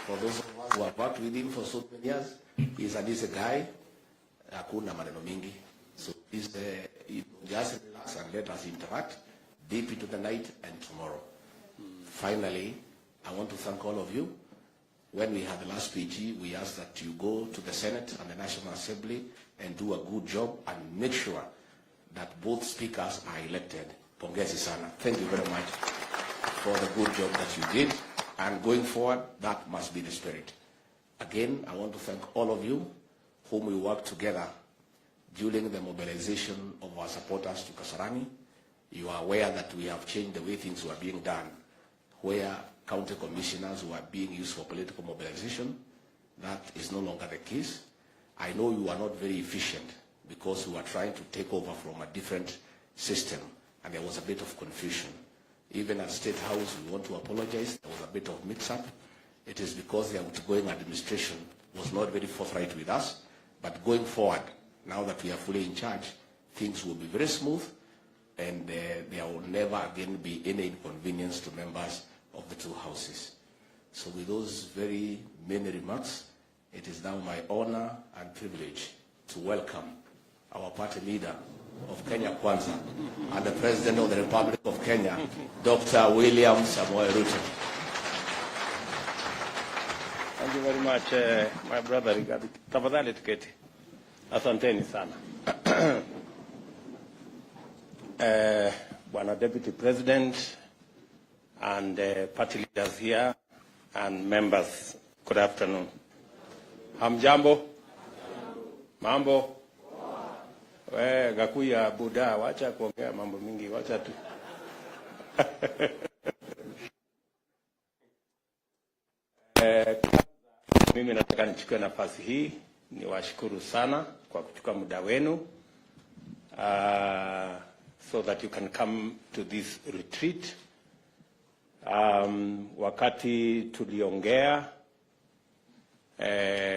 For those of us who have worked with him for so many years, he's a decent guy. Hakuna maneno mingi. So please just relax and let us interact deep into the night and tomorrow. Finally, I want to thank all of you. When we had the last PG, we asked that you go to the Senate and the National Assembly and do a good job and make sure that both speakers are elected. Pongezi sana. Thank you very much for the good job that you did. And going forward, that must be the spirit. Again, I want to thank all of you whom we worked together during the mobilization of our supporters to Kasarani. You are aware that we have changed the way things were being done, where county commissioners were being used for political mobilization. That is no longer the case. I know you are not very efficient because we were trying to take over from a different system, and there was a bit of confusion. Even at State House, we want to apologize. There was a bit of mix-up. It is because the outgoing administration was not very forthright with us. But going forward, now that we are fully in charge, things will be very smooth, and there will never again be any inconvenience to members of the two houses. So with those very many remarks, it is now my honor and privilege to welcome our party leader of Kenya Kwanza and the President of the Republic of Kenya, Dr. William Samoei Ruto. Thank you very much, my brother. Tafadhali Etiquette. Asanteni sana. Bwana Deputy President and party leaders here and members, good afternoon. Hamjambo? Mambo? Gakuya Buddha, wacha kuongea mambo mingi, wacha tu. Mimi nataka nichukue nafasi hii niwashukuru sana kwa kuchukua muda wenu so that you can come to this retreat. Wakati tuliongea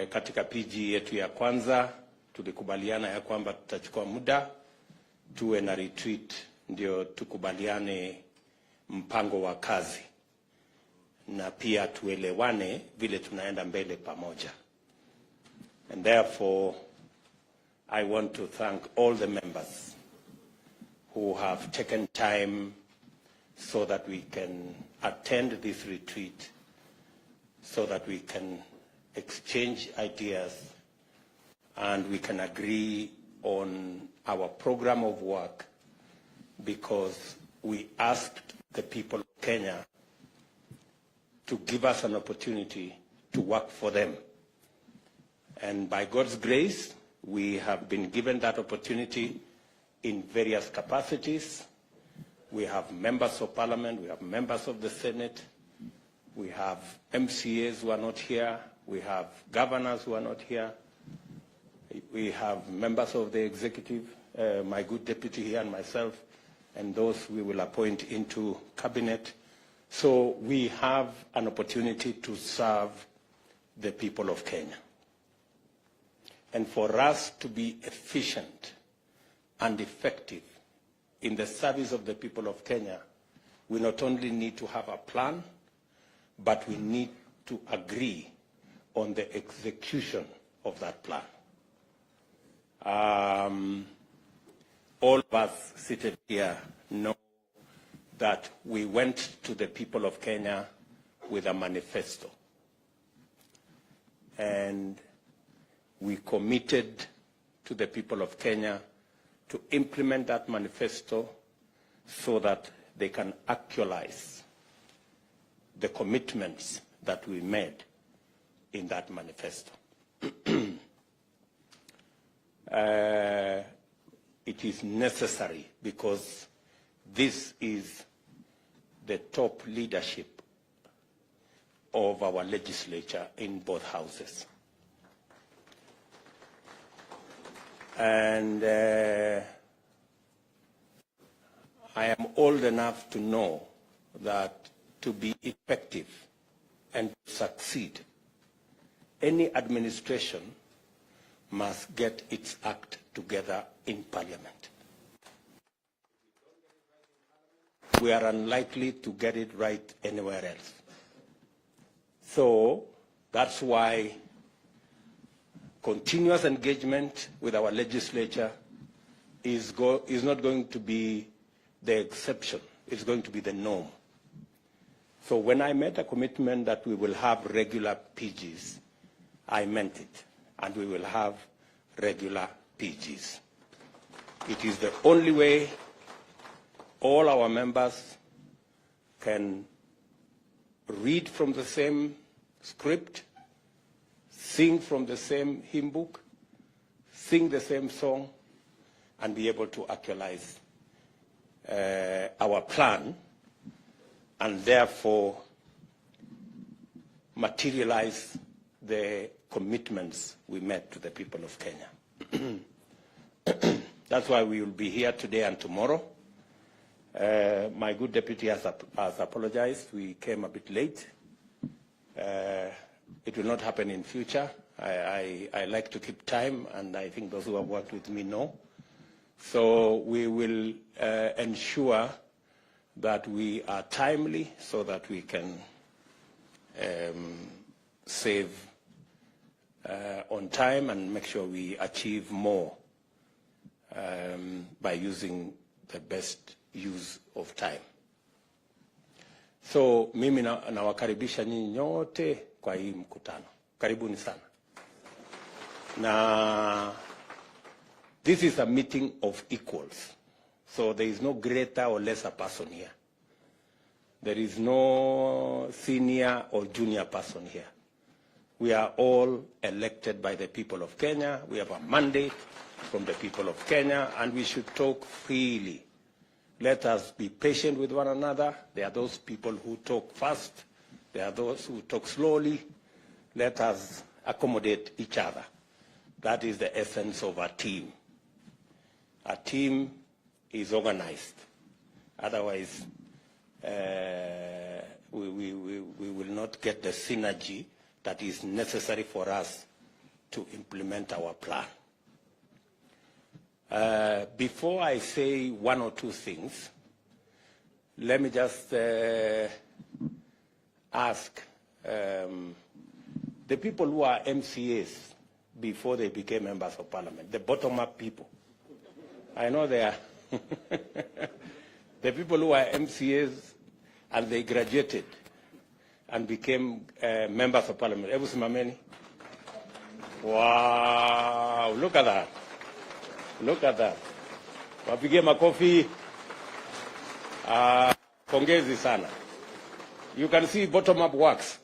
katika PG yetu ya kwanza, tulikubaliana ya kwamba tutachukua muda tuwe na retreat ndio tukubaliane mpango wa kazi na pia tuelewane vile tunaenda mbele pamoja. And therefore, I want to thank all the members who have taken time so that we can attend this retreat, so that we can exchange ideas and we can agree on our program of work, because we asked the people of Kenya to give us an opportunity to work for them. And by God's grace, we have been given that opportunity in various capacities. We have members of parliament, we have members of the Senate, we have MCAs who are not here, we have governors who are not here, we have members of the executive, my good deputy here and myself, and those we will appoint into cabinet. So we have an opportunity to serve the people of Kenya. And for us to be efficient and effective in the service of the people of Kenya, we not only need to have a plan, but we need to agree on the execution of that plan. All of us seated here know that we went to the people of Kenya with a manifesto. And we committed to the people of Kenya to implement that manifesto so that they can actualize the commitments that we made in that manifesto. It is necessary because this is the top leadership of our legislature in both houses. And I am old enough to know that to be effective and succeed, any administration must get its act together in Parliament. We are unlikely to get it right anywhere else. So That's why continuous engagement with our legislature is not going to be the exception. It's going to be the norm. So when I made a commitment that we will have regular PGs, I meant it, and we will have regular PGs. It is the only way all our members can read from the same script, sing from the same hymn book, sing the same song, and be able to actualize our plan, and therefore materialize the commitments we made to the people of Kenya. That's why we will be here today and tomorrow. My good deputy has apologized. We came a bit late. It will not happen in future. I like to keep time, and I think those who have worked with me know. So we will ensure that we are timely so that we can save on time and make sure we achieve more by using the best use of time. So mimi nawakaribisha nyinyi nyote kwa hii mkutano. Karibuni sana. Na this is a meeting of equals. So there is no greater or lesser person here. There is no senior or junior person here. We are all elected by the people of Kenya. We have a mandate from the people of Kenya, and we should talk freely. Let us be patient with one another. There are those people who talk fast. There are those who talk slowly. Let us accommodate each other. That is the essence of a team. A team is organized. Otherwise, we will not get the synergy that is necessary for us to implement our plan. Before I say one or two things, let me just ask the people who are MCAs before they became members of parliament, the bottom-up people. I know they are. The people who are MCAs and they graduated and became members of parliament. Ebu simameni. Wow, look at that. Look at that. Wapige makofi. Pongezi sana. You can see bottom-up works.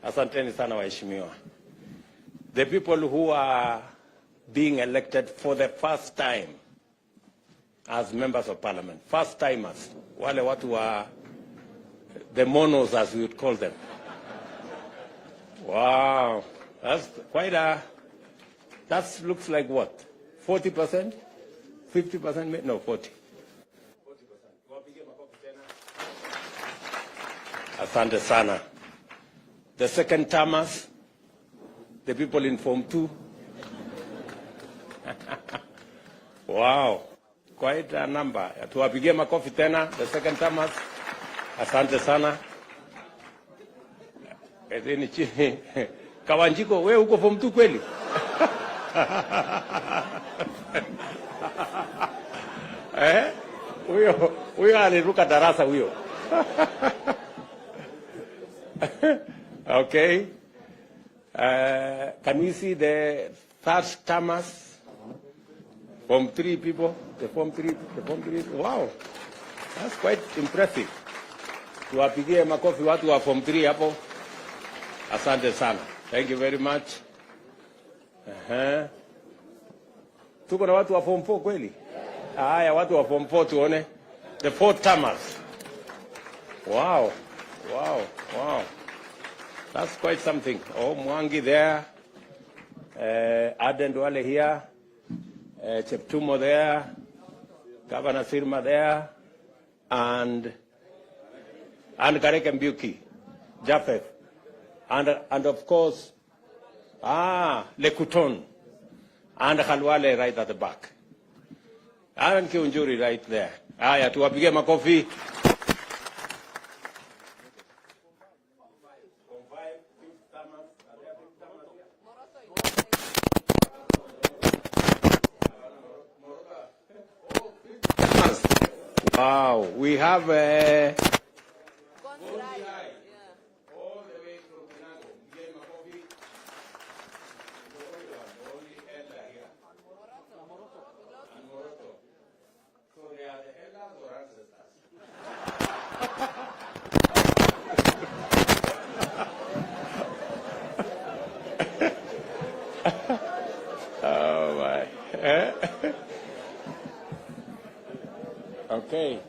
Asanteni sana waheshimiwa. The people who are being elected for the first time as members of parliament, first timers, wale watu wa the monos, as we would call them. Wow, that's quite a, that looks like what? 40%? 50%? No, 40. 40%. Asante sana. The second timers, the people in Form 2. Wow, quite a number. Tuwapigie makofi tena, the second timers. Asante sana. Edeni chini. Kawanjiko, wewe uko Form 2 kweli? Huyo aliruka darasa huyo. Okay. Can we see the third timers? Form 3 people, the Form 3. Wow, that's quite impressive. Tuwapigie makofi watu wa Form 3 hapo. Asante sana. Thank you very much. Tuko na watu wa Form 4 kweli? Haya, watu wa Form 4 tuone. The fourth timers. Wow. That's quite something. Oh, Mwangi there. Aden Duale here. Cheptumo there. Governor Sirma there. And Kareke Mbuki. Japheth. And of course, Lekuton. And Khalwale right at the back. Aaron Kiunjuri right there. Aya, tuwapige makofi. We have okay.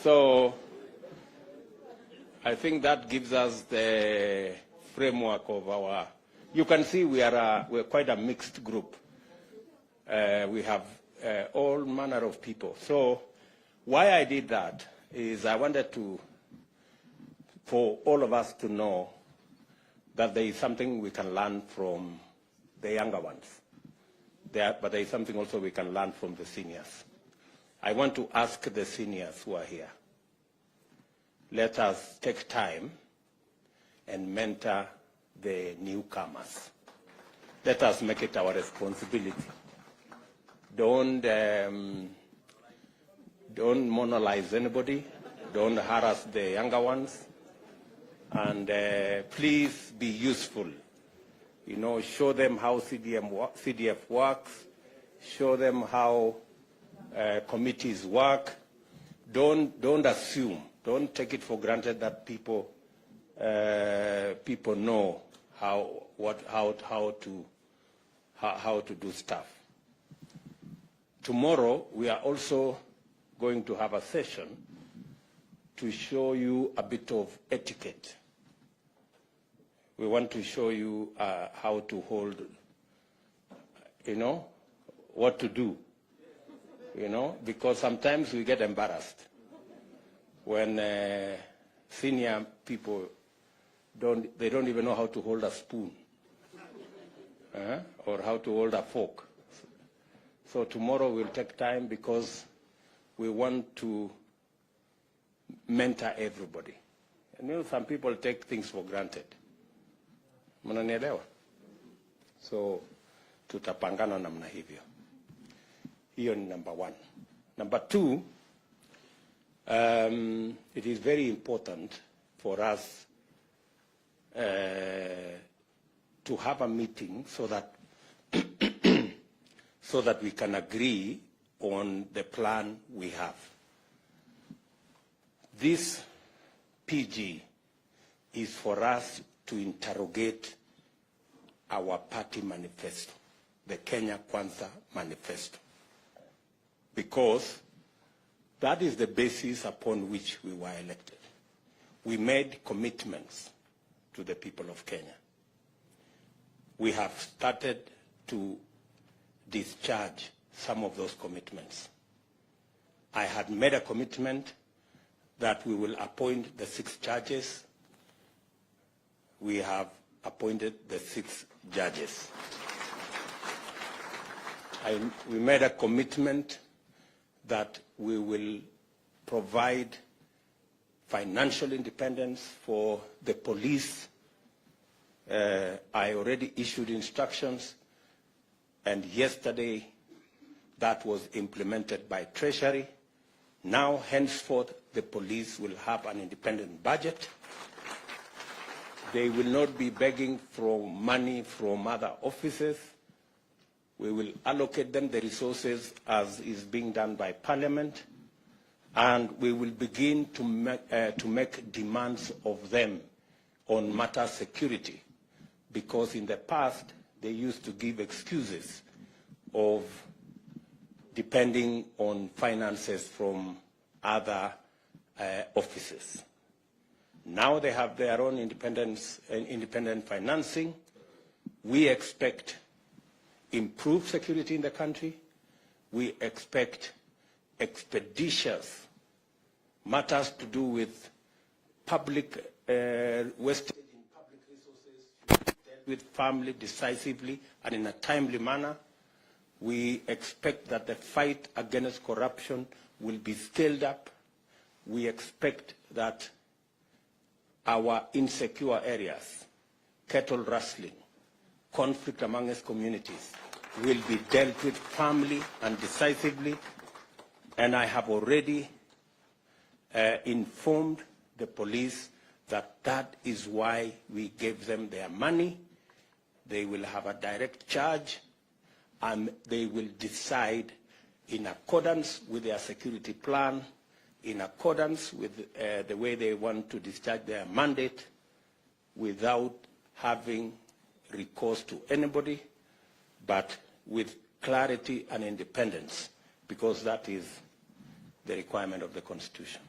So I think that gives us the framework of our. You can see we're quite a mixed group. We have all manner of people. So why I did that is I wanted for all of us to know that there is something we can learn from the younger ones. But there is something also we can learn from the seniors. I want to ask the seniors who are here, let us take time and mentor the newcomers. Let us make it our responsibility. Don't monolize anybody. Don't harass the younger ones. And please be useful. You know, show them how CDF works. Show them how committees work. Don't assume. Don't take it for granted that people know how to do stuff. Tomorrow we are also going to have a session to show you a bit of etiquette. We want to show you how to hold, what to do, because sometimes we get embarrassed when senior people don't even know how to hold a spoon or how to hold a fork. So tomorrow we'll take time because we want to mentor everybody. And some people take things for granted. Mnanielewa? So tutapangana namna hivyo. Hiyo ni number one. Number two, it is very important for us to have a meeting so that we can agree on the plan we have. This PG is for us to interrogate our party manifesto, the Kenya Kwanza manifesto, because that is the basis upon which we were elected. We made commitments to the people of Kenya. We have started to discharge some of those commitments. I had made a commitment that we will appoint the 6 judges. We have appointed the 6 judges. We made a commitment that we will provide financial independence for the police. I already issued instructions, and yesterday that was implemented by Treasury. Now, henceforth, the police will have an independent budget. They will not be begging for money from other offices. We will allocate them the resources as is being done by Parliament, and we will begin to make demands of them on matter security, because in the past they used to give excuses of depending on finances from other offices. Now they have their own independent financing. We expect improved security in the country. We expect expeditious matters to do with public wastage in public resources, dealt with firmly, decisively, and in a timely manner. We expect that the fight against corruption will be scaled up. We expect that our insecure areas, cattle rustling, conflict amongst communities, will be dealt with firmly and decisively. And I have already informed the police that that is why we gave them their money. They will have a direct charge, and they will decide in accordance with their security plan, in accordance with the way they want to discharge their mandate, without having recourse to anybody, but with clarity and independence, because that is the requirement of the Constitution.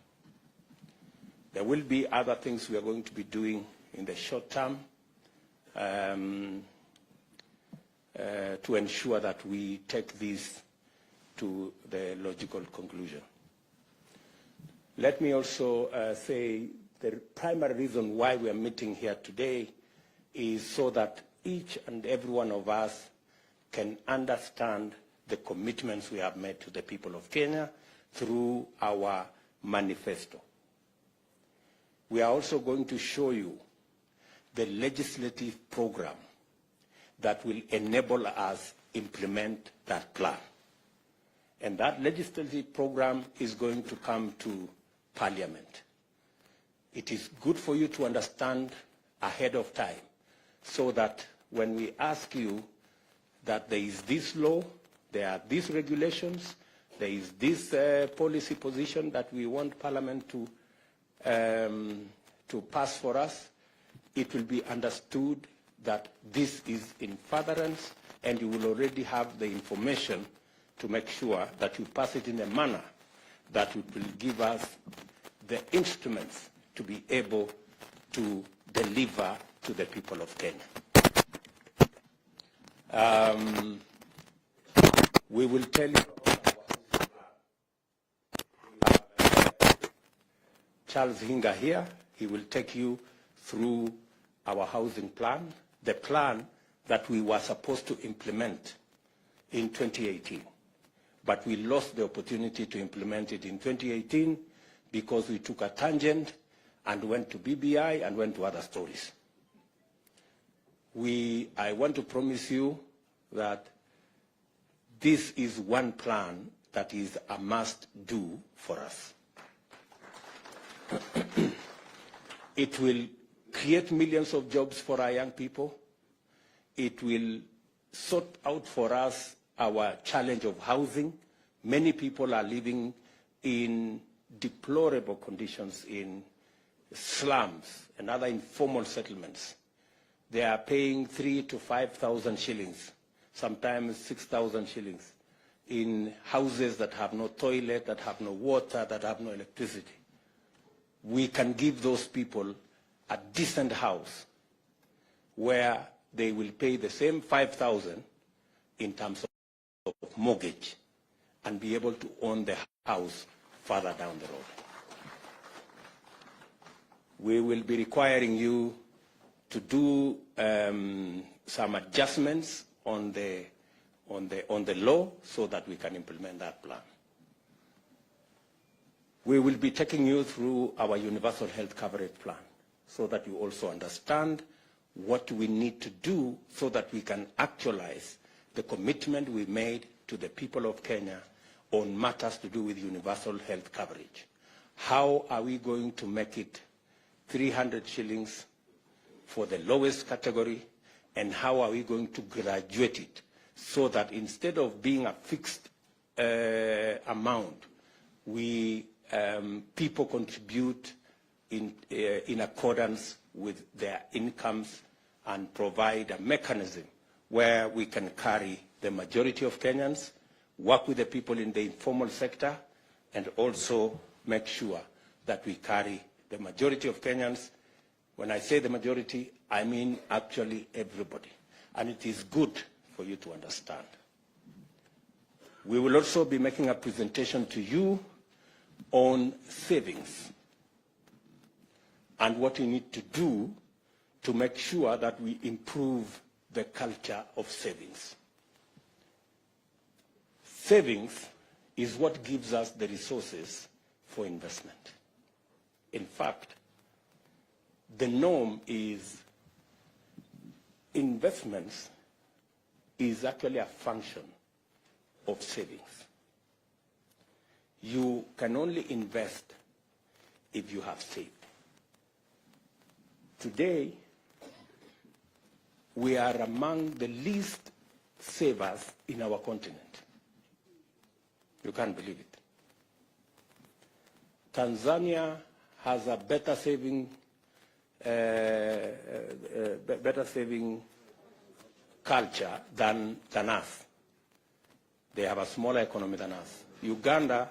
There will be other things we are going to be doing in the short term to ensure that we take this to the logical conclusion. Let me also say the primary reason why we are meeting here today is so that each and every one of us can understand the commitments we have made to the people of Kenya through our manifesto. We are also going to show you the legislative program that will enable us implement that plan. And that legislative program is going to come to Parliament. It is good for you to understand ahead of time, so that when we ask you that there is this law, there are these regulations, there is this policy position that we want Parliament to pass for us, it will be understood that this is in furtherance, and you will already have the information to make sure that you pass it in a manner that will give us the instruments to be able to deliver to the people of Kenya. We will tell you Charles Hinga here. He will take you through our housing plan, the plan that we were supposed to implement in 2018. But we lost the opportunity to implement it in 2018 because we took a tangent and went to BBI and went to other stories. I want to promise you that this is one plan that is a must-do for us. It will create millions of jobs for our young people. It will sort out for us our challenge of housing. Many people are living in deplorable conditions in slums and other informal settlements. They are paying 3,000 to 5,000 shillings, sometimes 6,000 shillings, in houses that have no toilet, that have no water, that have no electricity. We can give those people a decent house where they will pay the same 5,000 in terms of mortgage and be able to own the house further down the road. We will be requiring you to do some adjustments on the law so that we can implement that plan. We will be taking you through our universal health coverage plan so that you also understand what we need to do so that we can actualize the commitment we made to the people of Kenya on matters to do with universal health coverage. How are we going to make it 300 shillings for the lowest category, and how are we going to graduate it so that instead of being a fixed amount, people contribute in accordance with their incomes and provide a mechanism where we can carry the majority of Kenyans, work with the people in the informal sector, and also make sure that we carry the majority of Kenyans. When I say the majority, I mean actually everybody. And it is good for you to understand. We will also be making a presentation to you on savings and what we need to do to make sure that we improve the culture of savings. Savings is what gives us the resources for investment. In fact, the norm is investments is actually a function of savings. You can only invest if you have saved. Today, we are among the least savers in our continent. You can't believe it. Tanzania has a better saving culture than us. They have a smaller economy than us. Uganda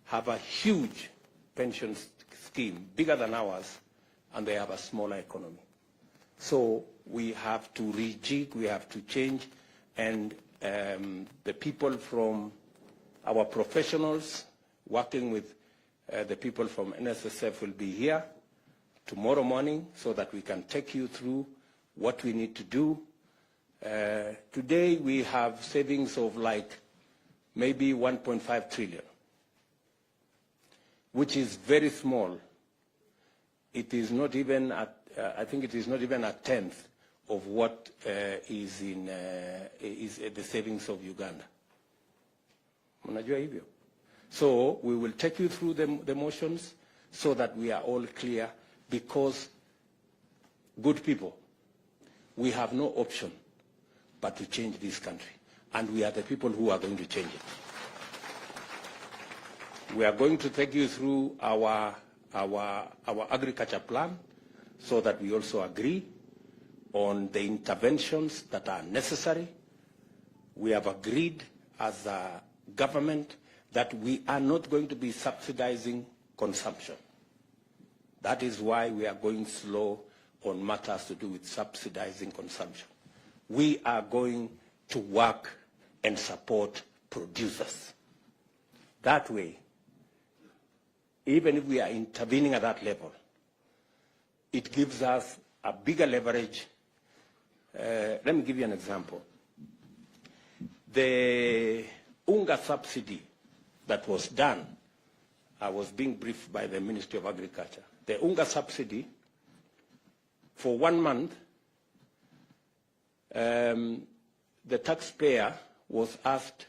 have a huge pension scheme, bigger than ours, and they have a smaller economy. So we have to rejig, we have to change, and the people from our professionals working with the people from NSSF will be here tomorrow morning so that we can take you through what we need to do. Today we have savings of like maybe 1.5 trillion, which is very small. It is not even I think it is not even a tenth of what is the savings of Uganda. Mnajua hivyo? So we will take you through the motions so that we are all clear, because good people, we have no option but to change this country. And we are the people who are going to change it. We are going to take you through our agriculture plan so that we also agree on the interventions that are necessary. We have agreed as a government that we are not going to be subsidizing consumption. That is why we are going slow on matters to do with subsidizing consumption. We are going to work and support producers. That way, even if we are intervening at that level, it gives us a bigger leverage. Let me give you an example. The UNGA subsidy that was done, I was being briefed by the Ministry of Agriculture. The UNGA subsidy, for 1 month, the taxpayer was asked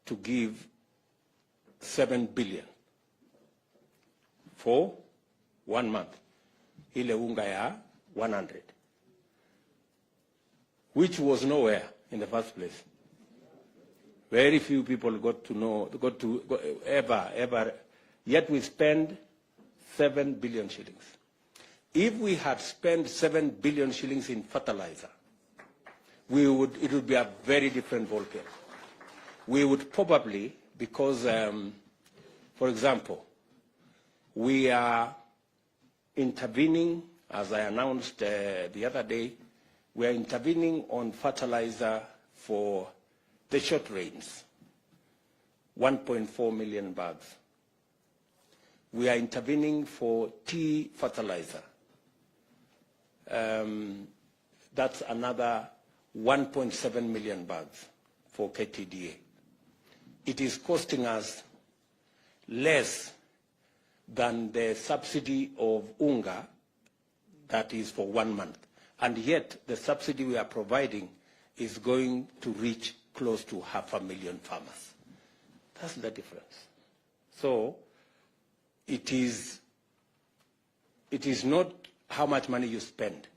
to give 7 billion for 1 month. Ile unga ya 100, which was nowhere in the first place. Very few people got to ever, yet we spend 7 billion shillings. If we had spent 7 billion shillings in fertilizer, it would be a very different ballgame. We would probably, because, for example, we are intervening, as I announced the other day, we are intervening on fertilizer for the short rains, 1.4 million bags. We are intervening for tea fertilizer. That's another 1.7 million bags for KTDA. It is costing us less than the subsidy of UNGA that is for 1 month. And yet the subsidy we are providing is going to reach close to 500,000 farmers. That's the difference. So it is not how much money you spend.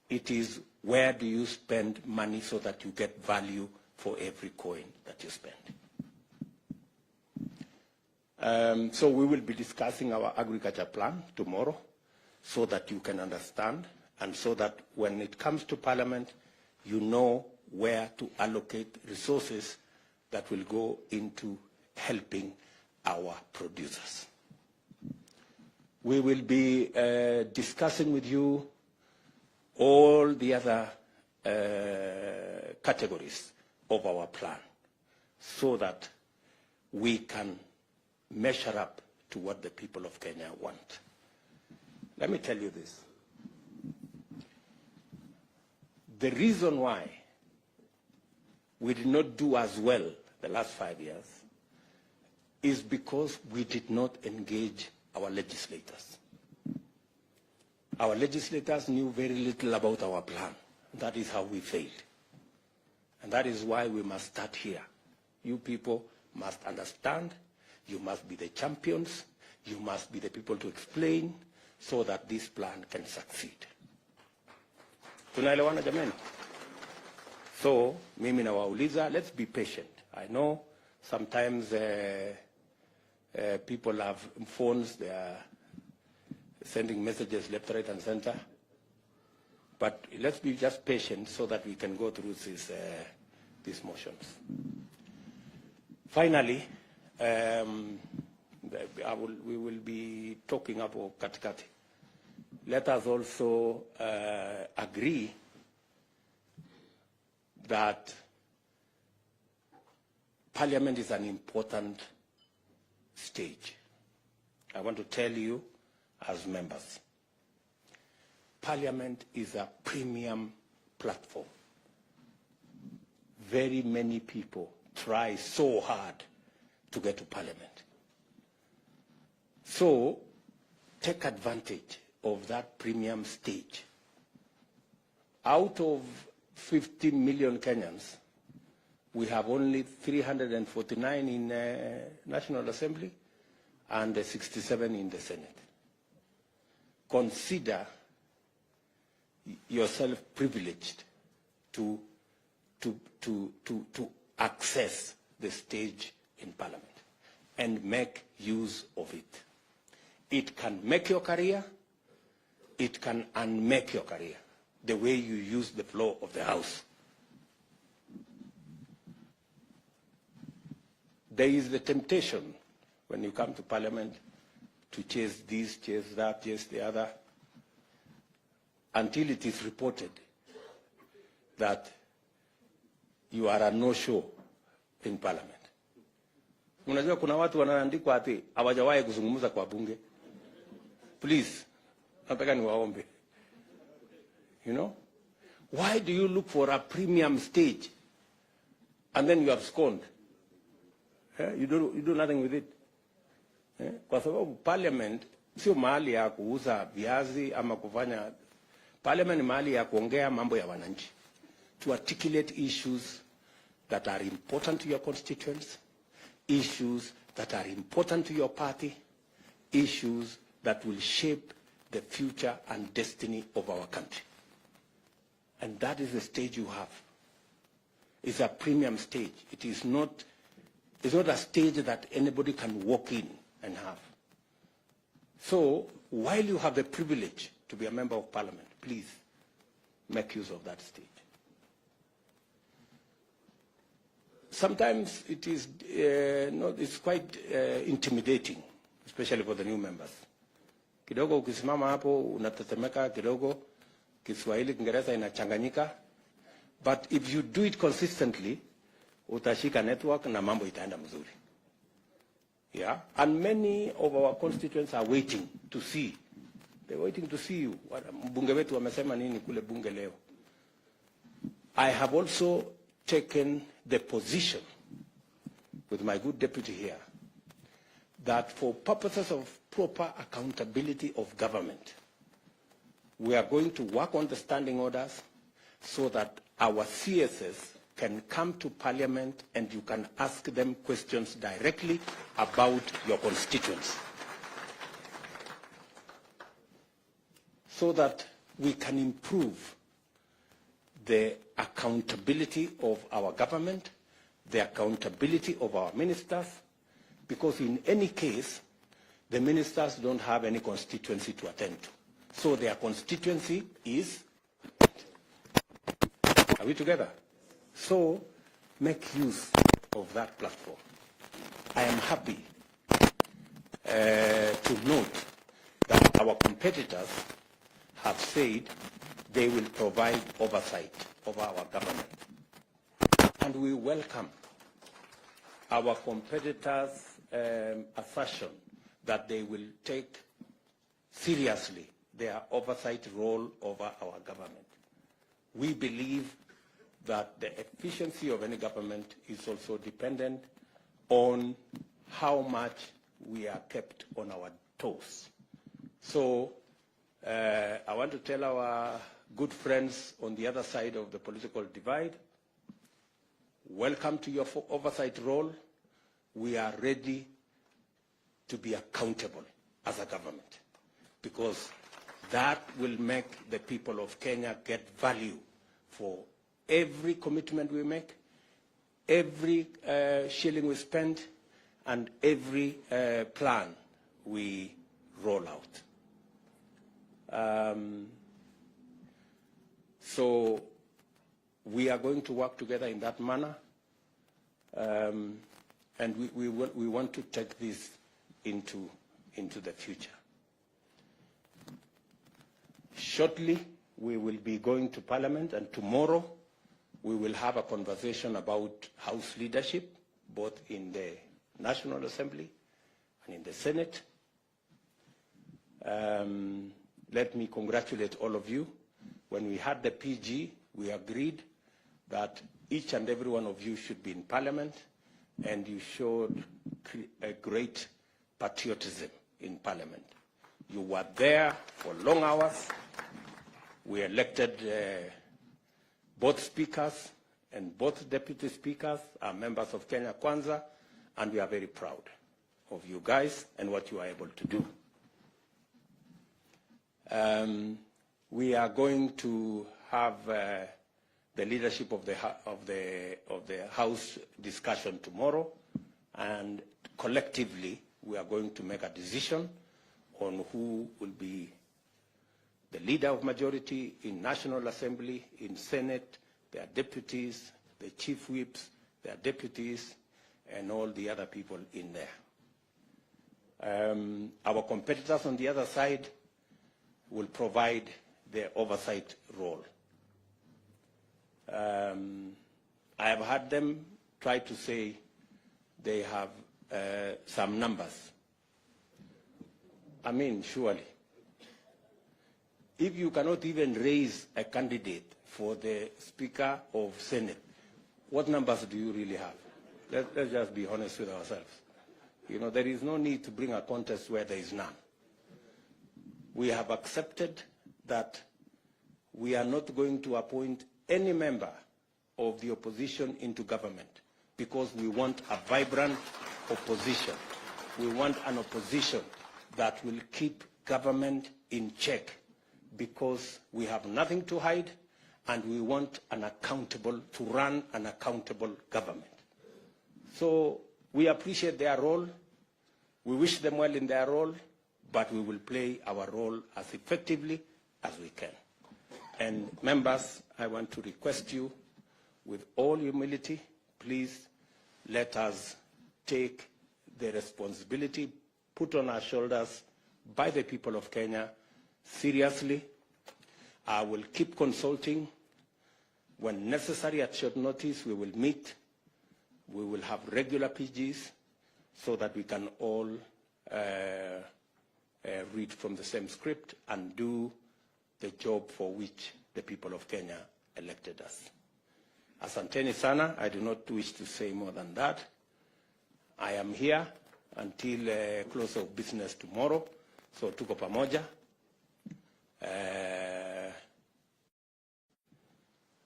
It is where do you spend money so that you get value for every coin that you spend. So we will be discussing our agriculture plan tomorrow so that you can understand, and so that when it comes to Parliament, you know where to allocate resources that will go into helping our producers. We will be discussing with you all the other categories of our plan so that we can measure up to what the people of Kenya want. Let me tell you this. The reason why we did not do as well the last 5 years is because we did not engage our legislators. Our legislators knew very little about our plan. That is how we failed. And that is why we must start here. You people must understand You must be the champions. You must be the people to explain so that this plan can succeed. Tunaelewana jamani? So, mimi nawauliza, let's be patient. I know sometimes people have phones, they are sending messages left, right, and center. But let's be just patient so that we can go through these motions. Finally, we will be talking about katikati. Let us also agree that Parliament is an important stage. I want to tell you as members, Parliament is a premium platform. Very many people try so hard to get to Parliament. So take advantage of that premium stage. Out of 50 million Kenyans, we have only 349 in National Assembly and 67 in the Senate. Consider yourself privileged to access the stage in Parliament and make use of it. It can make your career, it can unmake your career, the way you use the floor of the House. There is the temptation when you come to Parliament to chase this, chase that, chase the other, until it is reported that you are a no-show in Parliament. Unajua kuna watu wanaandikwa ati hawajawahi kuzungumza kwa bunge. Please, nataka niwaombe. You know? Why do you look for a premium stage and then you have scorned? You do nothing with it. Kwa sababu Parliament sio mahali ya kuuza viazi ama kufanya. Parliament ni mahali ya kuongea mambo ya wananchi. To articulate issues that are important to your constituents, issues that are important to your party, issues that will shape the future and destiny of our country. And that is the stage you have. It's a premium stage. It's not a stage that anybody can walk in and have. So while you have the privilege to be a member of Parliament, please make use of that stage. Sometimes it is it's quite intimidating, especially for the new members. Kidogo ukisimama hapo unatetemeka kidogo, Kiswahili Kiingereza inachanganyika, but if you do it consistently, utashika network na mambo itaenda mzuri. Yeah, and many of our constituents are waiting to see. They're waiting to see you. Mbunge wetu wamesema nini kule bunge leo. I have also taken the position with my good deputy here that for purposes of proper accountability of government, we are going to work on the standing orders so that our CSS can come to Parliament and you can ask them questions directly about your constituents, so that we can improve the accountability of our government, the accountability of our ministers, because in any case, the ministers don't have any constituency to attend to. So their constituency is, are we together? So make use of that platform. I am happy to note that our competitors have said they will provide oversight of our government. And we welcome our competitors' assertion that they will take seriously their oversight role over our government. We believe that the efficiency of any government is also dependent on how much we are kept on our toes. So I want to tell our good friends on the other side of the political divide, welcome to your oversight role. We are ready to be accountable as a government, because that will make the people of Kenya get value for every commitment we make, every shilling we spend, and every plan we roll out. So we are going to work together in that manner, and we want to take this into the future. Shortly, we will be going to Parliament, and tomorrow we will have a conversation about House leadership, both in the National Assembly and in the Senate. Let me congratulate all of you. When we had the PG, we agreed that each and every one of you should be in Parliament, and you showed a great patriotism in Parliament. You were there for long hours. We elected both speakers, and both deputy speakers are members of Kenya Kwanza, and we are very proud of you guys and what you are able to do. We are going to have the leadership of the House discussion tomorrow, and collectively we are going to make a decision on who will be the leader of majority in National Assembly, in Senate, their deputies, the chief whips, their deputies, and all the other people in there. Our competitors on the other side will provide the oversight role. I have had them try to say they have some numbers. I mean, surely, if you cannot even raise a candidate for the Speaker of Senate, what numbers do you really have? Let's just be honest with ourselves. You know, there is no need to bring a contest where there is none. We have accepted that we are not going to appoint any member of the opposition into government, because we want a vibrant opposition. We want an opposition that will keep government in check, because we have nothing to hide, and we want to run an accountable government. So we appreciate their role. We wish them well in their role, but we will play our role as effectively as we can. And members, I want to request you, with all humility, please let us take the responsibility put on our shoulders by the people of Kenya seriously. I will keep consulting. When necessary, at short notice, we will meet. We will have regular PGs so that we can all read from the same script and do the job for which the people of Kenya elected us. Asanteni sana. I do not wish to say more than that. I am here until close of business tomorrow, so tuko pamoja.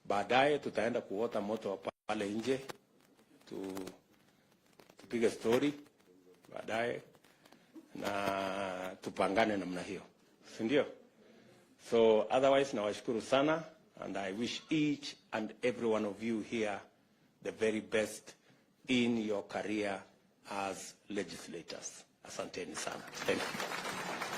Baadaye tutaenda kuota moto pale nje, tupige story baadaye na tupangane namna hiyo, si ndio? So otherwise nawashukuru sana, and I wish each and every one of you here the very best in your career as legislators. Asanteni sana. Thank you.